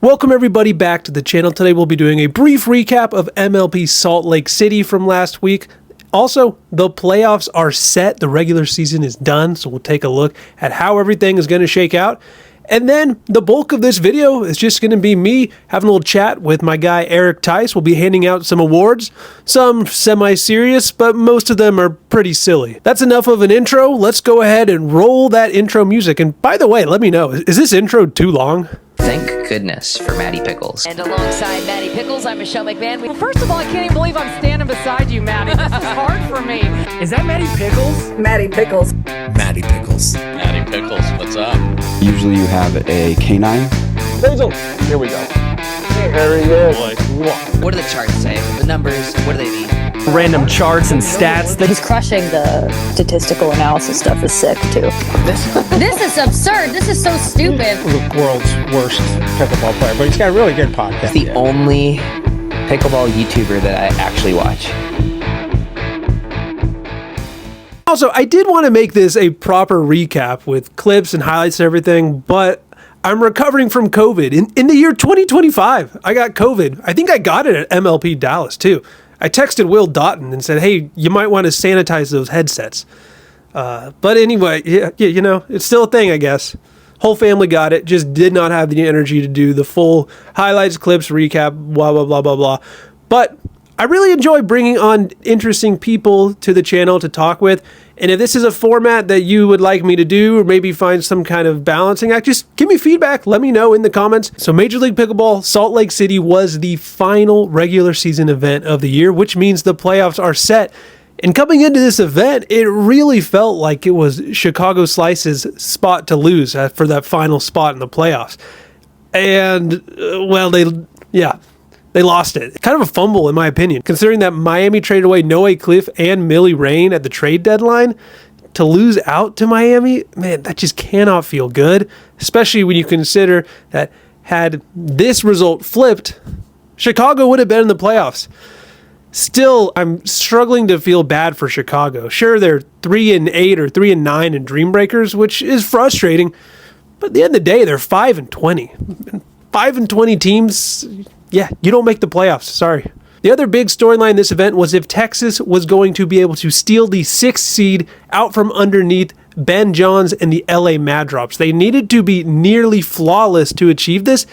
Welcome everybody back to the channel. Today we'll be doing a brief recap of MLP Salt Lake City from last week. Also, the playoffs are set. The regular season is done, so we'll take a look at how everything is going to shake out. And then the bulk of this video is just going to be me having a little chat with my guy Erik Tice. We'll be handing out some awards, some semi-serious, but most of them are pretty silly. That's enough of an intro. Let's go ahead and roll that intro music. And by the way, let me know, is this intro too long? Thank goodness for Matty Pickles. And alongside Matty Pickles, I'm Michelle McMahon. Well, first of all, I can't even believe I'm standing beside you, Matty. This is hard for me. Is that Matty Pickles? Matty Pickles. Matty Pickles. Matty Pickles, what's up? Usually you have a canine. Basil, here we go. Very good. What do the charts say? The numbers, what do they mean? Random charts and stats. He's crushing the statistical analysis stuff is sick too. This is absurd. This is so stupid. The world's worst pickleball player, but he's got a really good podcast. The only pickleball YouTuber that I actually watch. Also, I did want to make this a proper recap with clips and highlights and everything, but I'm recovering from COVID. In the year 2025, I got COVID. I think I got it at MLP Dallas too. I texted Will Doughton and said, hey, you might want to sanitize those headsets. But anyway, yeah, you know, it's still a thing, I guess. Whole family got it, just did not have the energy to do the full highlights, clips, recap, blah, blah, blah, blah, blah. But I really enjoy bringing on interesting people to the channel to talk with. And if this is a format that you would like me to do, or maybe find some kind of balancing act, just give me feedback. Let me know in the comments. So Major League Pickleball Salt Lake City was the final regular season event of the year, which means the playoffs are set. And coming into this event, it really felt like it was Chicago Slice's spot to lose for that final spot in the playoffs. And, well, they lost it. Kind of a fumble, in my opinion, considering that Miami traded away Noe Cliff and Millie Rain at the trade deadline. To lose out to Miami, man, that just cannot feel good, especially when you consider that had this result flipped, Chicago would have been in the playoffs. Still, I'm struggling to feel bad for Chicago. Sure, they're 3-8 or 3-9 in Dream Breakers, which is frustrating, but at the end of the day, they're 5-20. 5-20 teams, yeah, you don't make the playoffs. Sorry. The other big storyline in this event was if Texas was going to be able to steal the 6th seed out from underneath Ben Johns and the LA Mad Drops. They needed to be nearly flawless to achieve this.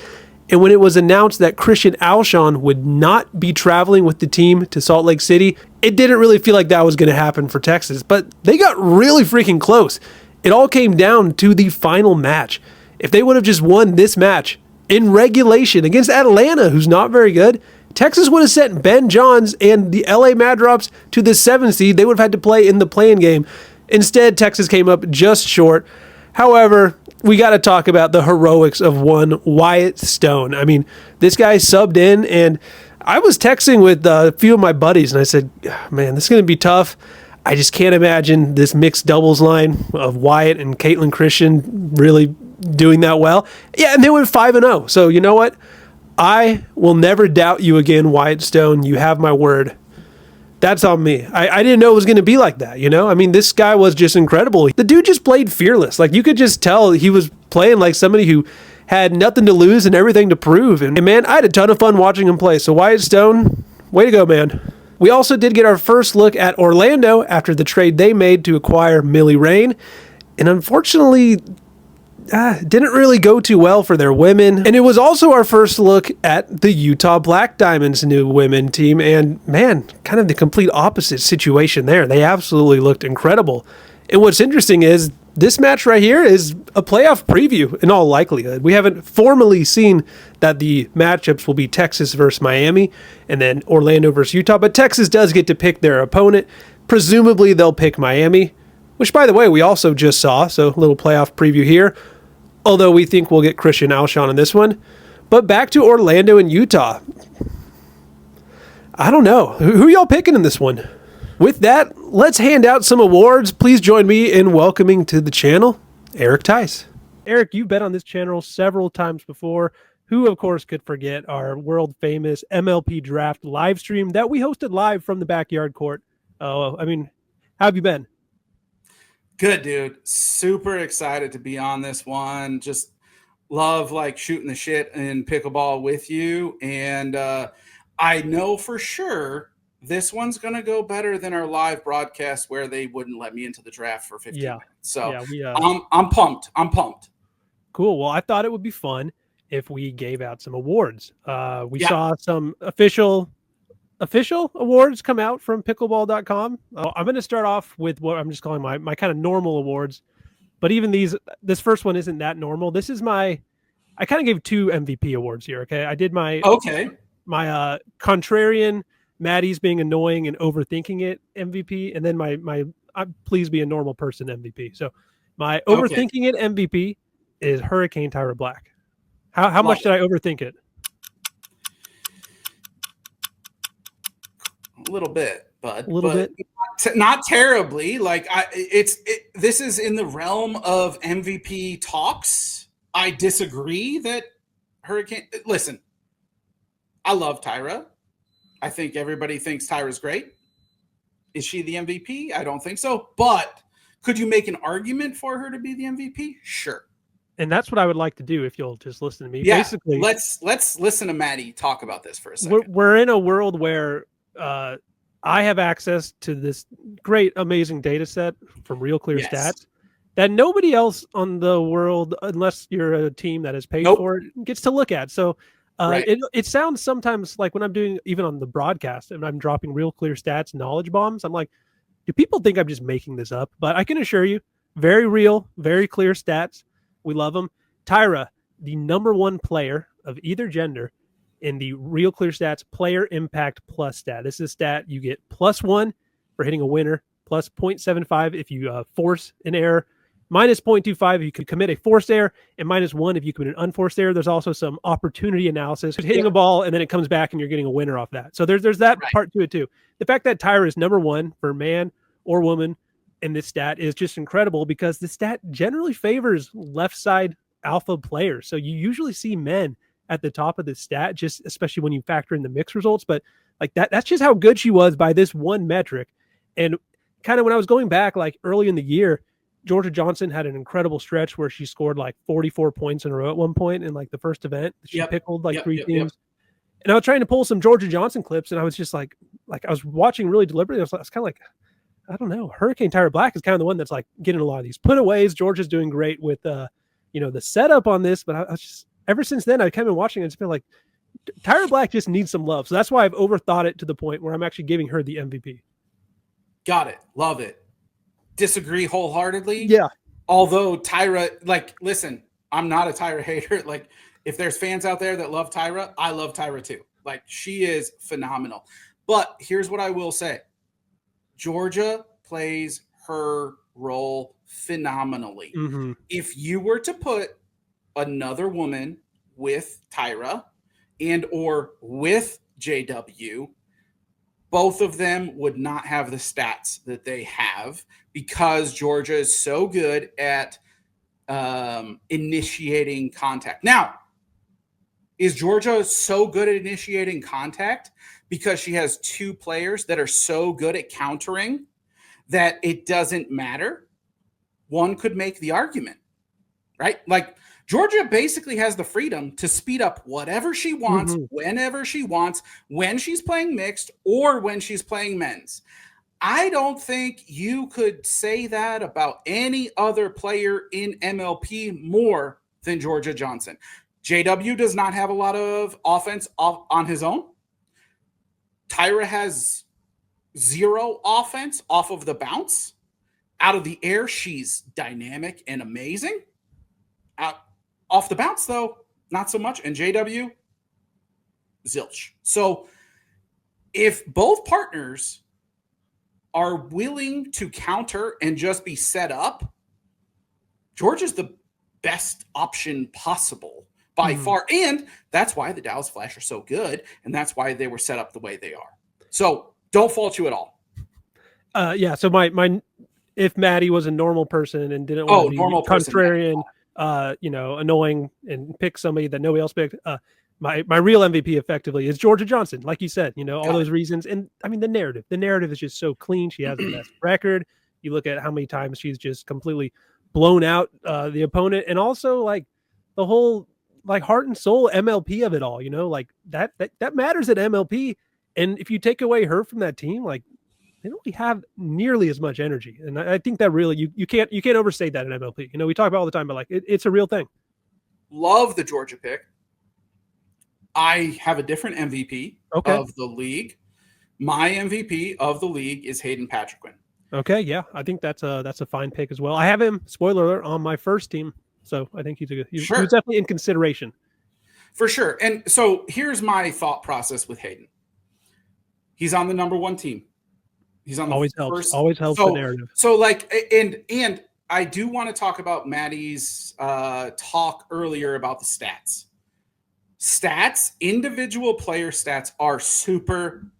And when it was announced that Christian Alshon would not be traveling with the team to Salt Lake City, it didn't really feel like that was going to happen for Texas. But they got really freaking close. It all came down to the final match. If they would have just won this match in regulation against Atlanta, who's not very good, Texas would have sent Ben Johns and the LA Mad Drops to the 7th seed. They would have had to play in the play-in game. Instead, Texas came up just short. However, we got to talk about the heroics of one Wyatt Stone. I mean, this guy subbed in, and I was texting with a few of my buddies, and I said, man, this is going to be tough. I just can't imagine this mixed doubles line of Wyatt and Caitlin Christian really doing that well. Yeah, and they went 5-0. So you know what? I will never doubt you again, Wyatt Stone. You have my word. That's on me. I didn't know it was going to be like that, you know? I mean, this guy was just incredible. The dude just played fearless. Like, you could just tell he was playing like somebody who had nothing to lose and everything to prove. And man, I had a ton of fun watching him play. So Wyatt Stone, way to go, man. We also did get our first look at Orlando after the trade they made to acquire Millie Rain. And unfortunately, didn't really go too well for their women. And it was also our first look at the Utah Black Diamonds' new women team. And man, kind of the complete opposite situation there. They absolutely looked incredible. And what's interesting is this match right here is a playoff preview in all likelihood. We haven't formally seen that the matchups will be Texas versus Miami and then Orlando versus Utah, but Texas does get to pick their opponent. Presumably they'll pick Miami, which by the way, we also just saw. So a little playoff preview here. Although we think we'll get Christian Alshon in this one. But back to Orlando and Utah. I don't know. Who y'all picking in this one? With that, let's hand out some awards. Please join me in welcoming to the channel, Erik Tice. Erik, you've been on this channel several times before. Who, of course, could forget our world-famous MLP Draft live stream that we hosted live from the backyard court. How have you been? Good, dude. Super excited to be on this one. Just Love like shooting the shit in pickleball with you. And I know for sure this one's going to go better than our live broadcast where they wouldn't let me into the draft for 15 minutes. So I'm pumped. I'm pumped. Cool. Well, I thought it would be fun if we gave out some awards. We saw some official awards come out from pickleball.com. I'm going to start off with what I'm just calling my kind of normal awards. But even this first one isn't that normal. This is I kind of gave 2 MVP awards here. Okay. I did my contrarian Matty's being annoying and overthinking it MVP. And then my please be a normal person MVP. So my overthinking it MVP is Hurricane Tyra Black. How much did I overthink it? A little bit, bud. A little bit? Not terribly. Like this is in the realm of MVP talks. I disagree that Hurricane. Listen, I love Tyra. I think everybody thinks Tyra's great. Is she the MVP? I don't think so. But could you make an argument for her to be the MVP? Sure. And that's what I would like to do if you'll just listen to me. Yeah, basically, let's listen to Matty talk about this for a second. We're in a world where I have access to this great, amazing data set from Real Clear Stats that nobody else on the world, unless you're a team that has paid for it, gets to look at. So it sounds sometimes like when I'm doing, even on the broadcast, and I'm dropping Real Clear Stats knowledge bombs, I'm like, do people think I'm just making this up? But I can assure you, very real, very clear stats. We love them. Tyra, the #1 player of either gender in the Real Clear Stats Player Impact Plus stat. This is a stat you get +1 for hitting a winner, plus 0.75 if you force an error, minus 0.25 if you could commit a forced error, and -1 if you commit an unforced error. There's also some opportunity analysis, hitting a ball and then it comes back and you're getting a winner off that. So there's that part to it too. The fact that Tyra is #1 for man or woman in this stat is just incredible because the stat generally favors left side alpha players. So you usually see men at the top of the stat, just especially when you factor in the mixed results. But like that's just how good she was by this one metric. And kind of when I was going back, like early in the year, Georgia Johnson had an incredible stretch where she scored like 44 points in a row at one point in like the first event. She pickled like 3 teams. And I was trying to pull some Georgia Johnson clips, and I was just like I was watching really deliberately. I was kind of like, I don't know. Hurricane Tyra Black is kind of the one that's like getting a lot of these putaways. Georgia's doing great with, the setup on this. But I was just, ever since then, I've kind of been watching it. It's been like, Tyra Black just needs some love. So that's why I've overthought it to the point where I'm actually giving her the MVP. Got it. Love it. Disagree wholeheartedly. Yeah. Although Tyra, like, listen, I'm not a Tyra hater. Like, if there's fans out there that love Tyra, I love Tyra too. Like, she is phenomenal. But here's what I will say. Georgia plays her role phenomenally. Mm-hmm. If you were to put another woman with Tyra and or with JW, both of them would not have the stats that they have because Georgia is so good at initiating contact. Now, is Georgia so good at initiating contact because she has 2 players that are so good at countering that it doesn't matter? One could make the argument, right? Like Georgia basically has the freedom to speed up whatever she wants, whenever she wants, when she's playing mixed or when she's playing men's. I don't think you could say that about any other player in MLP more than Georgia Johnson. JW does not have a lot of offense on his own. Tyra has 0 offense off of the bounce. Out of the air, she's dynamic and amazing. Off the bounce, though, not so much. And JW, zilch. So if both partners are willing to counter and just be set up, Georgia's the best option possible by far. And that's why the Dallas Flash are so good. And that's why they were set up the way they are. So don't fault you at all. So my if Matty was a normal person and didn't want to be contrarian, annoying and pick somebody that nobody else picked, my real MVP effectively is Georgia Johnson. Like you said, all those reasons. And I mean, the narrative is just so clean. She has the best record. You look at how many times she's just completely blown out the opponent. And also like the whole like heart and soul MLP of it all, like that matters at MLP. And if you take away her from that team, like they don't really have nearly as much energy. And I think that really you can't overstate that in MLP. We talk about all the time, but like it's a real thing. Love the Georgia pick. I have a different MVP of the league. My MVP of the league is Hayden Patriquin. Okay, yeah, I think that's a fine pick as well. I have him, spoiler alert, on my first team, so I think he's definitely in consideration for sure. And so here's my thought process with Hayden. He's on the number 1 team. He's on the always helps the narrative. So like, and I do want to talk about Matty's talk earlier about the stats. Individual player stats are super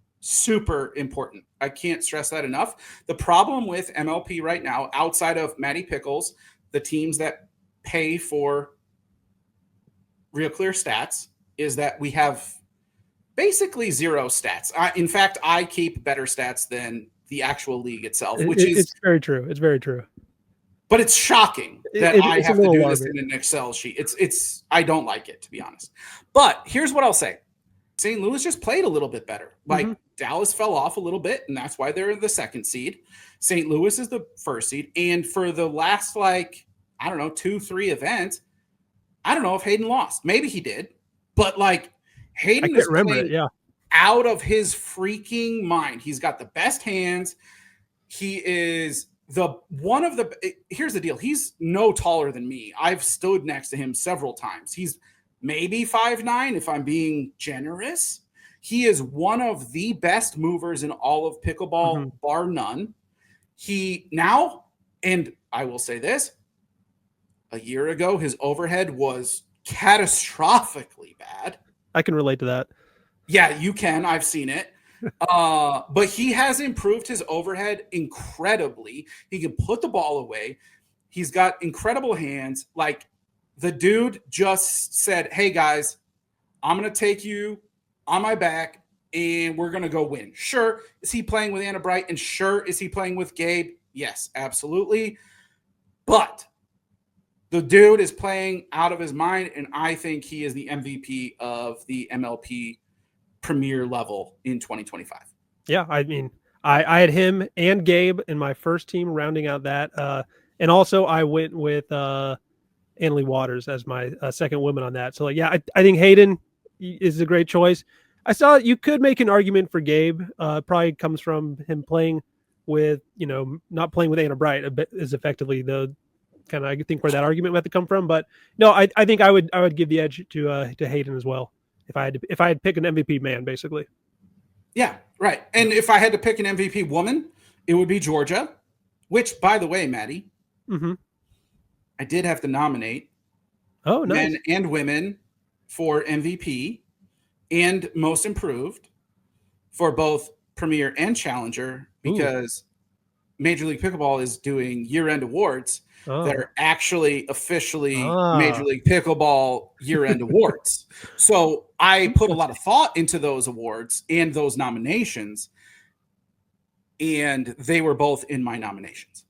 important. I can't stress that enough. The problem with MLP right now, outside of Matty Pickles, the teams that pay for real clear stats, is that we have basically 0 stats. In fact, I keep better stats than the actual league itself, it's very true. It's very true. But it's shocking that I have to do this in an Excel sheet. I don't like it, to be honest. But here's what I'll say. St. Louis just played a little bit better. Like Dallas fell off a little bit, and that's why they're the 2nd seed. St. Louis is the 1st seed. And for the last, 2-3 events, I don't know if Hayden lost. Maybe he did. But Hayden is playing out of his freaking mind. He's got the best hands. He is here's the deal. He's no taller than me. I've stood next to him several times. He's maybe 5'9" if I'm being generous. He is one of the best movers in all of pickleball, bar none. And I will say this, a year ago, his overhead was catastrophically bad. I can relate to that. Yeah, you can. I've seen it. But he has improved his overhead incredibly. He can put the ball away. He's got incredible hands. The dude just said, hey, guys, I'm going to take you on my back, and we're going to go win. Sure, is he playing with Anna Bright? And sure, is he playing with Gabe? Yes, absolutely. But the dude is playing out of his mind, and I think he is the MVP of the MLP Premier level in 2025. Yeah, I mean, I had him and Gabe in my first team, rounding out that. And also I went with Annalie Waters as my second woman on that. So, I think Hayden is a great choice. I saw you could make an argument for Gabe. Probably comes from him playing with, not playing with Anna Bright is effectively the kind of, I think, where that argument might have to come from. But no, I think I would give the edge to Hayden as well if I had to pick an MVP man, basically. Yeah, right. And if I had to pick an MVP woman, it would be Georgia, which, by the way, Matty, I did have to nominate men and women for MVP and most improved for both Premier and Challenger, because Major League Pickleball is doing year-end awards that are actually officially Major League Pickleball year-end awards. So I put a lot of thought into those awards and those nominations, and they were both in my nominations.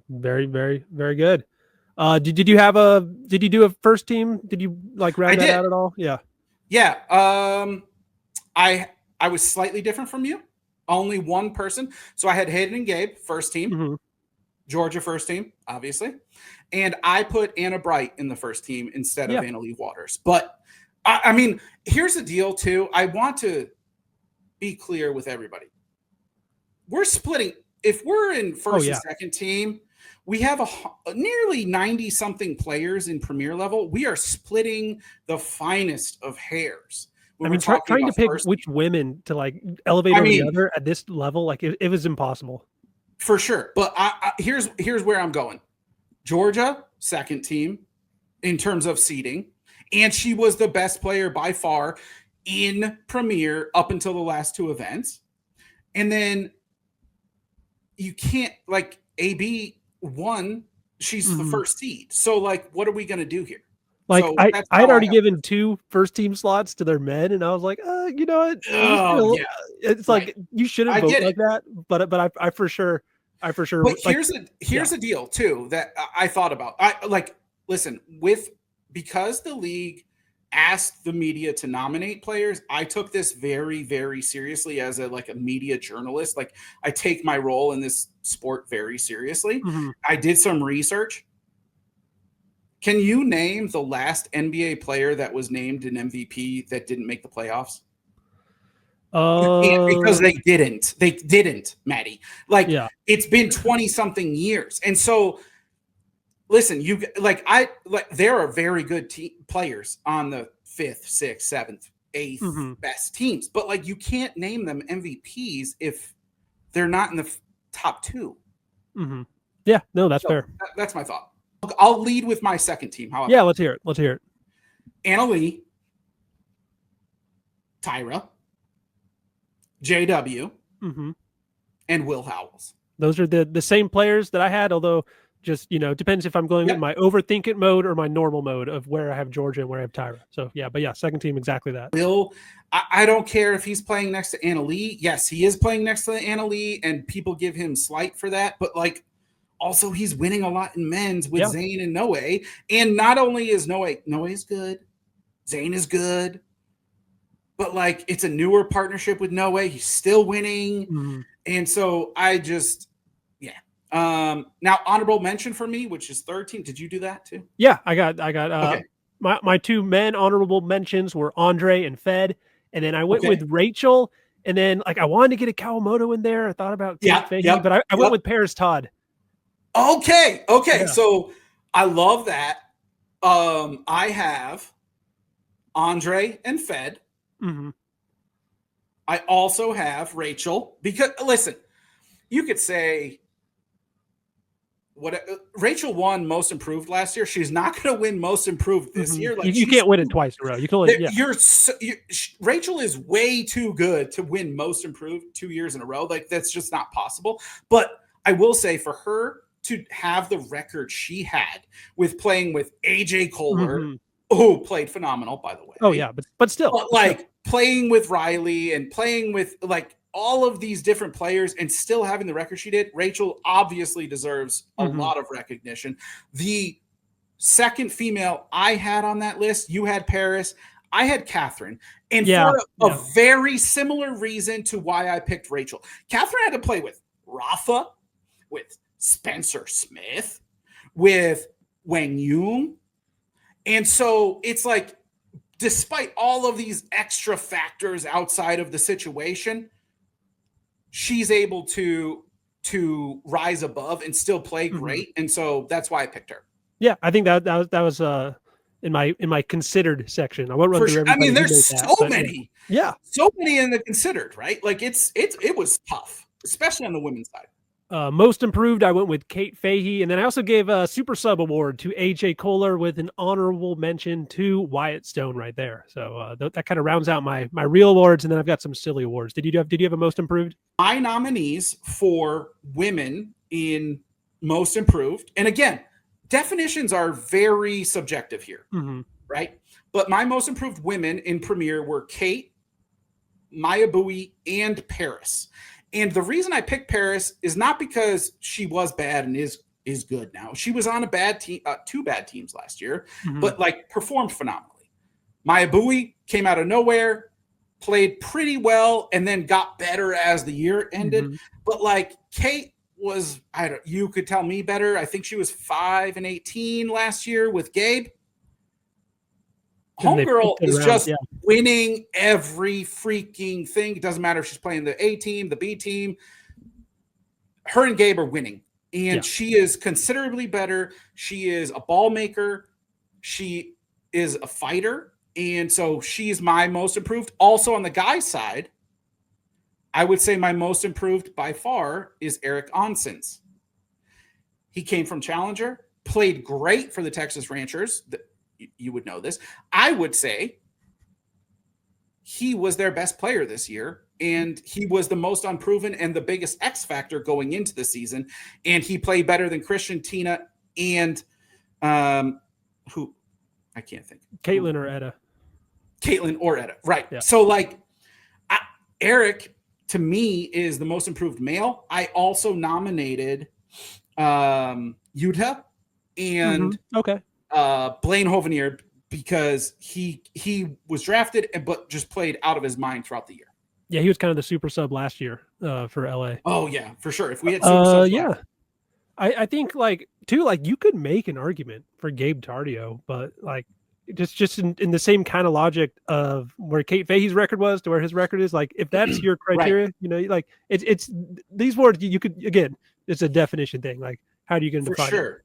Very, very, very good. Did you do a first team? Did you round that out at all? Yeah. Yeah. I was slightly different from you. Only one person. So I had Hayden and Gabe first team, Georgia first team, obviously. And I put Anna Bright in the first team instead of Annalie Waters. But I mean, here's the deal too. I want to be clear with everybody. We're splitting. If we're in first and second team, we have nearly 90 something players in Premier level. We are splitting the finest of hairs. Trying to pick which women to elevate over the other at this level, it was impossible. For sure. But here's where I'm going. Georgia, second team in terms of seeding. And she was the best player by far in Premier up until the last two events. And then you can't, AB won. She's the first seed. So, what are we going to do here? I had already given 2 first team slots to their men, and I was like, you know what? It's you shouldn't vote like that. But I for sure. But here's the deal too that I thought about. Listen, with because the league asked the media to nominate players, I took this very, very seriously as a media journalist. Like, I take my role in this sport very seriously. I did some research. Can you name the last NBA player that was named an MVP that didn't make the playoffs? You can't, because they didn't. They didn't, Matty. It's been 20 something years. And so listen, there are very good players on the 5th, 6th, 7th, 8th best teams, but you can't name them MVPs if they're not in the top 2. Yeah, no, that's fair. That's my thought. I'll lead with my second team. How about yeah, let's hear it. Let's hear it. Anna Lee, Tyra, JW, and Will Howells. Those are the same players that I had, although just, depends if I'm going in my overthink it mode or my normal mode of where I have Georgia and where I have Tyra. So, second team, exactly that. Will, I don't care if he's playing next to Anna Lee. Yes, he is playing next to Anna Lee, and people give him slight for that. But, also he's winning a lot in men's with Zane and Noe. And not only is Noe's good, Zane is good, but, it's a newer partnership with Noe. He's still winning. And so I just – now honorable mention for me, which is third team. Did you do that too? Yeah, I got okay. My 2 men honorable mentions were Andre and Fed, and then I went with Rachel, and then I wanted to get a Kawamoto in there. I thought about Fahey, but I went with Paris Todd. Okay. So I love that. I have Andre and Fed. I also have Rachel, because listen, you could say Rachel won most improved last year. She's not going to win most improved this year. You can't win it twice in a row. You can only, Rachel is way too good to win most improved 2 years in a row. That's just not possible. But I will say, for her to have the record she had with playing with AJ Kohler, who played phenomenal, by the way. Oh yeah, but still, playing with Riley and playing with all of these different players and still having the record she did, Rachel obviously deserves a lot of recognition. The second female I had on that list, you had Paris, I had Catherine. And for a very similar reason to why I picked Rachel. Catherine had to play with Rafa, with Spencer Smith, with Wang Yung. And so it's despite all of these extra factors outside of the situation, she's able to rise above and still play great. And so that's why I picked her. Yeah, I think that was in my considered section. I won't run through everybody. I mean, there's so many. Yeah. So many in the considered, right? It was tough, especially on the women's side. Most improved, I went with Kate Fahey, and then I also gave a super sub award to AJ Kohler with an honorable mention to Wyatt Stone right there. So that kind of rounds out my real awards, and then I've got some silly awards. Did you have a most improved? My nominees for women in most improved, and again, definitions are very subjective here, right? But my most improved women in Premier were Kate, Maya Bowie, and Paris. And the reason I picked Paris is not because she was bad and is good now. She was on a bad team, 2 bad teams last year, but performed phenomenally. Maya Bowie came out of nowhere, played pretty well, and then got better as the year ended. But Kate was, you could tell me better. I think she was 5-18 last year with Gabe. Homegirl is just winning every freaking thing. It doesn't matter if she's playing the A team, the B team. Her and Gabe are winning. And she is considerably better. She is a ball maker. She is a fighter. And so she's my most improved. Also on the guys' side, I would say my most improved by far is Eric Onsens. He came from Challenger, played great for the Texas Ranchers. You would know this. I would say he was their best player this year, and he was the most unproven and the biggest X factor going into the season. And he played better than Christian, Tina, and who I can't think. Caitlin or Etta. Right. Yeah. So Eric, to me, is the most improved male. I also nominated Yuta and Blaine Hovenier, because he was drafted but just played out of his mind throughout the year. Yeah, he was kind of the super sub last year for LA. Oh yeah, for sure. If we had super subs, yeah. I think you could make an argument for Gabe Tardio, but like just in the same kind of logic of where Kate Fahey's record was to where his record is, like if that's your criteria, right. Like it's these words you could, again, it's a definition thing. Like how do you get to define sure. it?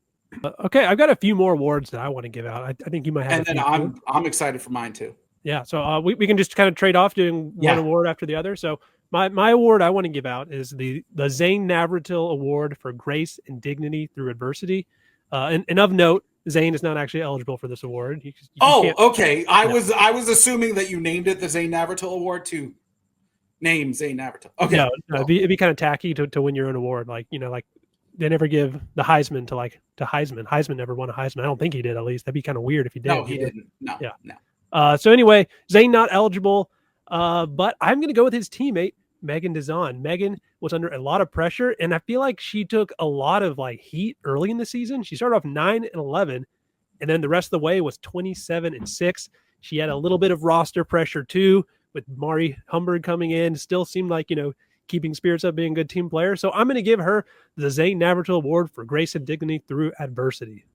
Okay, I've got a few more awards that I want to give out. I think you might have. And then I'm excited for mine too. Yeah, so we can just kind of trade off doing one award after the other. So my award I want to give out is the Zane Navratil Award for Grace and Dignity Through Adversity. And of note, Zane is not actually eligible for this award. You okay. I was assuming that you named it the Zane Navratil Award to name Zane Navratil. Okay, no, it'd be kind of tacky to win your own award. Like like they never give the Heisman to Heisman. Heisman never won a Heisman. I don't think he did. At least that'd be kind of weird if he did. No, he didn't. No. Yeah. No. So anyway, Zane not eligible, but I'm going to go with his teammate, Megan Dazan. Megan was under a lot of pressure, and I feel like she took a lot of heat early in the season. She started off 9-11, and then the rest of the way was 27-6. She had a little bit of roster pressure too, with Mari Humberg coming in. Still seemed like, keeping spirits up, being a good team player. So I'm going to give her the Zane Navratil Award for Grace and Dignity Through Adversity.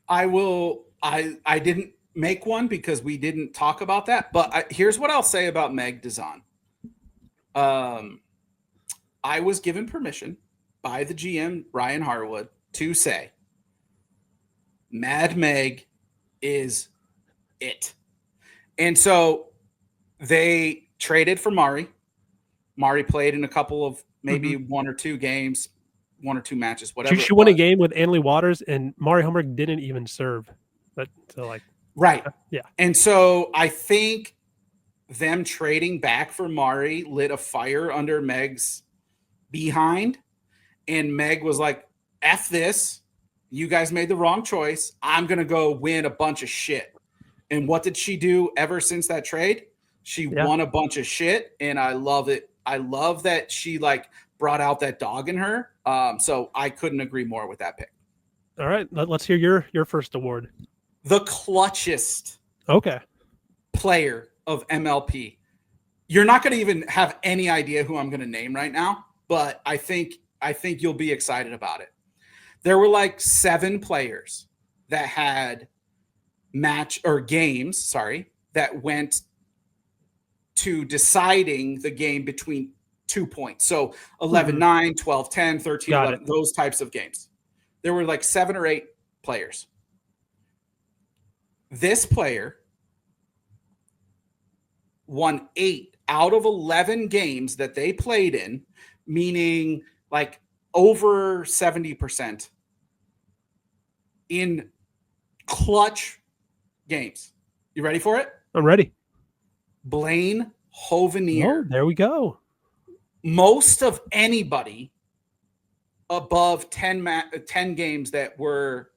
I will. I didn't make one because we didn't talk about that. But here's what I'll say about Meg Dazan. I was given permission by the GM, Ryan Harwood, to say Mad Meg is it. And so they traded for Mari. Mari played in a couple of maybe one or two games, one or two matches, whatever. She won a game with Annalie Waters, and Mari Humberg didn't even serve. But right. Yeah. And so I think them trading back for Mari lit a fire under Meg's behind. And Meg was like, F this. You guys made the wrong choice. I'm going to go win a bunch of shit. And what did she do ever since that trade? She won a bunch of shit. And I love it. I love that she brought out that dog in her. So I couldn't agree more with that pick. All right. Let's hear your first award. The clutchest player of MLP. You're not going to even have any idea who I'm going to name right now, but I think you'll be excited about it. There were 7 players that had games that went to deciding the game between 2 points. So 11-9, 12-10, 13-11, those types of games. There were 7 or 8 players. This player won 8 out of 11 games that they played in, meaning over 70% in clutch games. You ready for it? I'm ready. Blaine Hovenier. Oh, there we go. Most of anybody above 10 games that were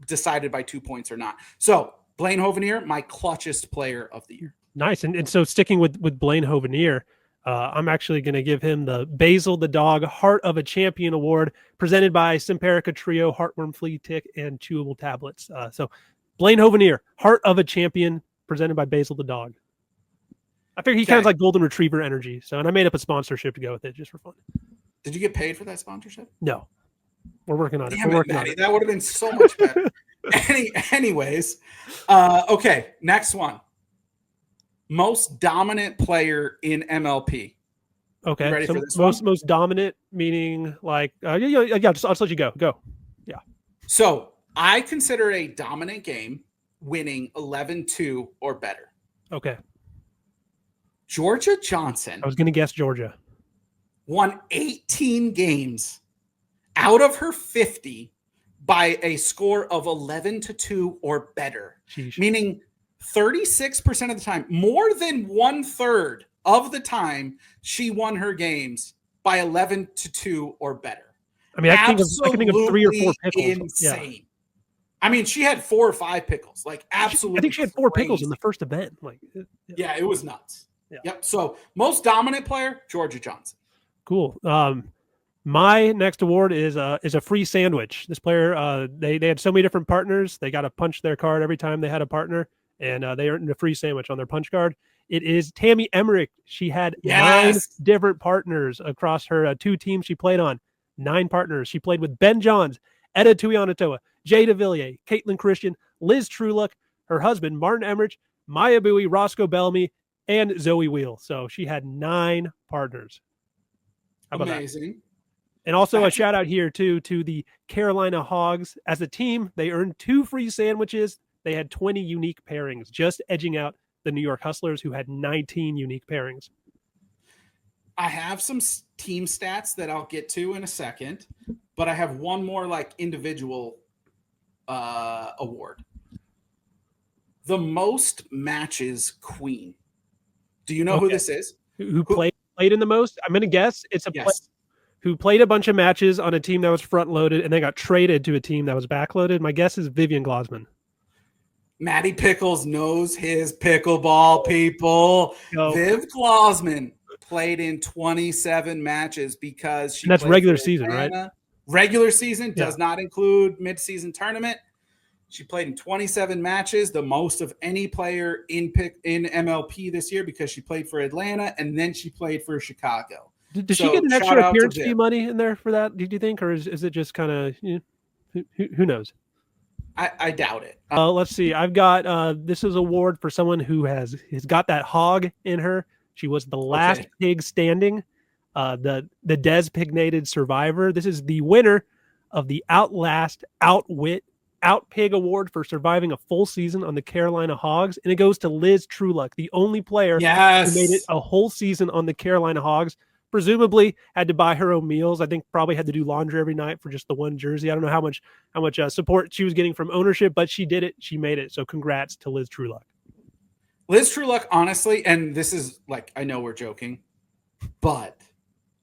decided by 2 points or not. So Blaine Hovenier, my clutchest player of the year. Nice. And so sticking with Blaine Hovenier, I'm actually going to give him the Basil the Dog Heart of a Champion Award presented by Simparica Trio, Heartworm Flea Tick, and Chewable Tablets. So Blaine Hovenier, Heart of a Champion, presented by Basil the Dog. I figure he kind of like Golden Retriever energy. So, and I made up a sponsorship to go with it just for fun. Did you get paid for that sponsorship? No. We're working on it. Damn We're working Matty, on it. that would have been so much better. Anyways, okay, next one. Most dominant player in MLP. Okay. You ready so for this one? Most dominant meaning I'll just let you go. Go. Yeah. So I consider a dominant game winning 11-2 or better. Okay. Georgia Johnson. I was going to guess Georgia. Won 18 games out of her 50 by a score of 11-2 or better. Sheesh. Meaning 36% of the time, more than 1/3 of the time, she won her games by 11-2 or better. I mean, I can think of 3 or 4 pickles. Insane. Yeah. I mean, she had 4 or 5 pickles. Absolutely. I think she had 4 crazy. pickles in the first event. Yeah, it was nuts. Yeah. Yep. So most dominant player, Georgia Johnson. Cool. My next award is a free sandwich. This player, they had so many different partners. They got to punch their card every time they had a partner, and they earned a free sandwich on their punch card. It is Tammy Emmerich. She had 9 different partners across her 2 teams she played on. 9 partners. She played with Ben Johns, Etta Tuianatoa, Jay DeVilliers, Caitlin Christian, Liz Trueluck, her husband, Martin Emmerich, Maya Bowie, Roscoe Bellamy, and Zoe Wheel. So she had 9 partners. How about Amazing. that? And also a shout out here too to the Carolina Hogs. As a team, they earned 2 free sandwiches. They had 20 unique pairings, just edging out the New York Hustlers, who had 19 unique pairings. I have some team stats that I'll get to in a second, but I have one more like individual award. The most matches queen. Do you know who this is? Who played in the most? I'm going to guess it's a player who played a bunch of matches on a team that was front loaded and then got traded to a team that was back loaded. My guess is Vivian Glosman. Matty Pickles knows his pickleball, people. Viv Glosman played in 27 matches because she. And that's regular season, right? Regular season does not include mid-season tournament. She played in 27 matches, the most of any player in MLP this year because she played for Atlanta and then she played for Chicago. Did she get an extra appearance fee money in there for that? Did you think, or is it just kind of who knows? I doubt it. Let's see. I've got this is an award for someone who has got that hog in her. She was the last pig standing, the designated survivor. This is the winner of the Outlast, Outwit, Outpig Award for surviving a full season on the Carolina Hogs, and it goes to Liz Trueluck, the only player who made it a whole season on the Carolina Hogs. Presumably had to buy her own meals. I think probably had to do laundry every night for just the one jersey. I don't know how much support she was getting from ownership, but she did it. She made it. So congrats to Liz Trueluck. Liz Trueluck, honestly, and this is like, I know we're joking, but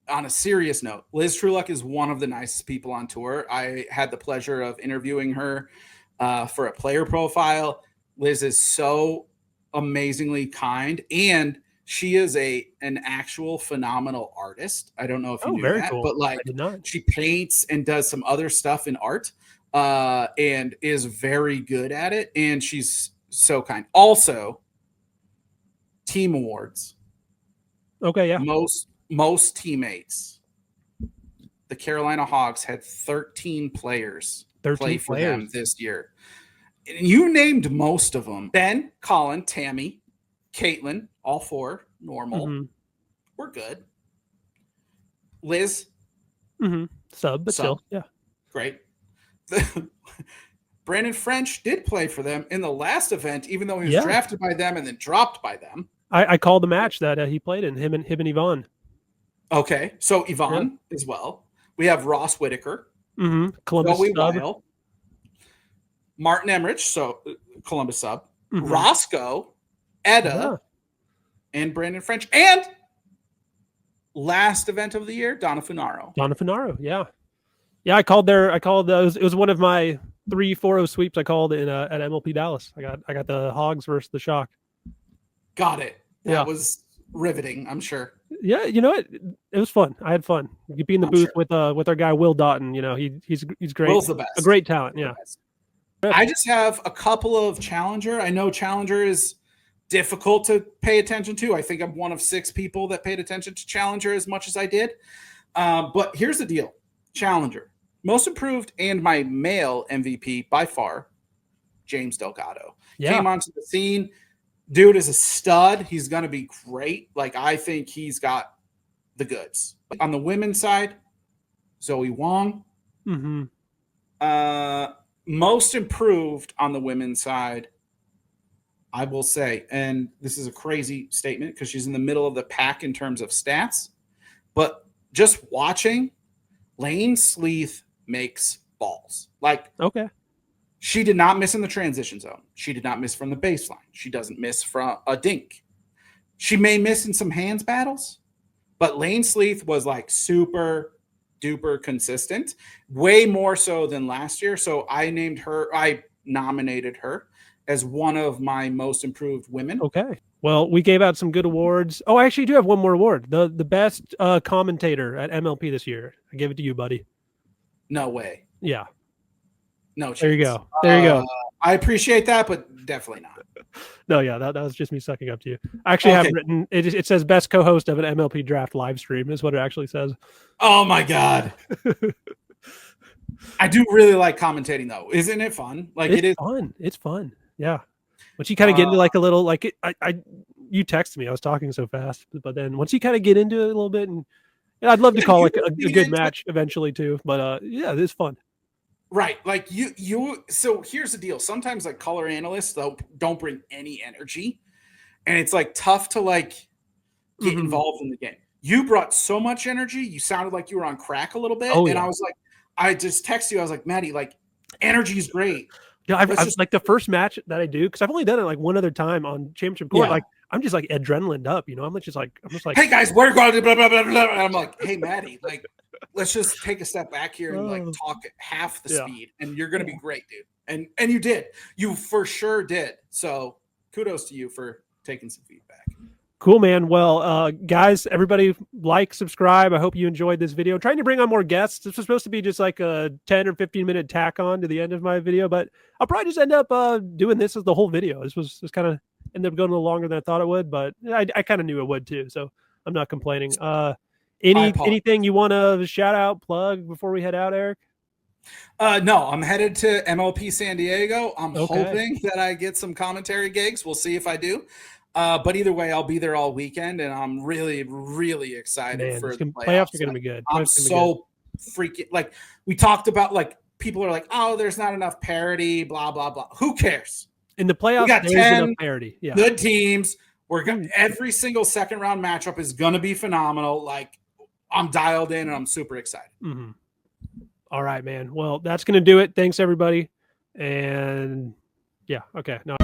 on a serious note, Liz Trueluck is one of the nicest people on tour. I had the pleasure of interviewing her for a player profile. Liz is so amazingly kind, and she is an actual phenomenal artist. I don't know if you knew that, cool. But like she paints and does some other stuff in art and is very good at it. And she's so kind. Also, team awards. Okay, yeah. Most teammates. The Carolina Hogs had 13 players play for them this year. And you named most of them. Ben, Colin, Tammy, Caitlin, all 4 normal. Mm-hmm. We're good. Liz, sub, but still, yeah, great. Brandon French did play for them in the last event, even though he was drafted by them and then dropped by them. I called the match that he played in, him and Yvonne. Okay, so Yvonne as well. We have Ross Whitaker, Columbus Zoe sub. Weil, Martin Emmerich, so Columbus sub, Roscoe, Etta, and Brandon French, and last event of the year, Donna Funaro. Yeah. I called it was one of my 3-4-0 sweeps I called at MLP Dallas. I got the Hogs versus the Shock. Got it. That was riveting, I'm sure. Yeah, you know what? It was fun. I had fun. You could be in the booth with our guy Will Doughton. You know, he's great. Will's the best. A great talent. Yeah. I just have a couple of Challenger. I know Challenger is difficult to pay attention to. I think I'm one of 6 people that paid attention to Challenger as much as I did. But here's the deal. Challenger, most improved and my male MVP by far, James Delgado. Came onto the scene. Dude is a stud. He's going to be great. Like, I think he's got the goods. On the women's side, Zoe Wong. Most improved on the women's side, I will say, and this is a crazy statement because she's in the middle of the pack in terms of stats, but just watching, Lane Sleeth makes balls. Like, she did not miss in the transition zone. She did not miss from the baseline. She doesn't miss from a dink. She may miss in some hands battles, but Lane Sleeth was like super duper consistent, way more so than last year. So I nominated her as one of my most improved women. Well, we gave out some good awards. Oh, I actually do have one more award. The best commentator at MLP this year. I give it to you, buddy. No way. Yeah. No chance. There you go. There you go. I appreciate that, but definitely not. No, yeah, that was just me sucking up to you. I actually have written, it says best co-host of an MLP draft live stream is what it actually says. Oh my God. I do really like commentating though. Isn't it fun? Like it is fun. It's fun. Yeah. Once you kind of get into like a little, like you texted me, I was talking so fast, but then once you kind of get into it a little bit, and I'd love to call like a good match eventually too, but yeah, it is fun. Right. Like so here's the deal. Sometimes like color analysts don't bring any energy, and it's like tough to like get involved in the game. You brought so much energy. You sounded like you were on crack a little bit. Oh, and yeah. I was like, I just texted you. I was like, Matty, like energy is great. Yeah, I've like the first match that I do, because I've only done it like one other time on championship court. Yeah. Like I'm just like adrenaline up, you know. I'm just like, hey guys, we're going to blah blah blah blah. And I'm like, hey Matty, like let's just take a step back here and like talk at half the speed, and you're gonna be great, dude. And you did. You for sure did. So kudos to you for taking some feedback. Cool, man. Well, guys, everybody like, subscribe. I hope you enjoyed this video. I'm trying to bring on more guests. This was supposed to be just like a 10 or 15 minute tack on to the end of my video, but I'll probably just end up doing this as the whole video. This was kind of ended up going a little longer than I thought it would, but I kind of knew it would too, so I'm not complaining. Anything you want to shout out, plug before we head out, Eric? No, I'm headed to MLP San Diego. I'm hoping that I get some commentary gigs. We'll see if I do. But either way, I'll be there all weekend, and I'm really, really excited for the playoffs. Are going to be good. I'm so freaking like we talked about. Like people are like, "Oh, there's not enough parity." Blah blah blah. Who cares? In the playoffs, we got there's 10 enough parity. Yeah. Good teams. We're going every single second round matchup is going to be phenomenal. Like I'm dialed in, and I'm super excited. Mm-hmm. All right, man. Well, that's going to do it. Thanks, everybody. And yeah, okay. No.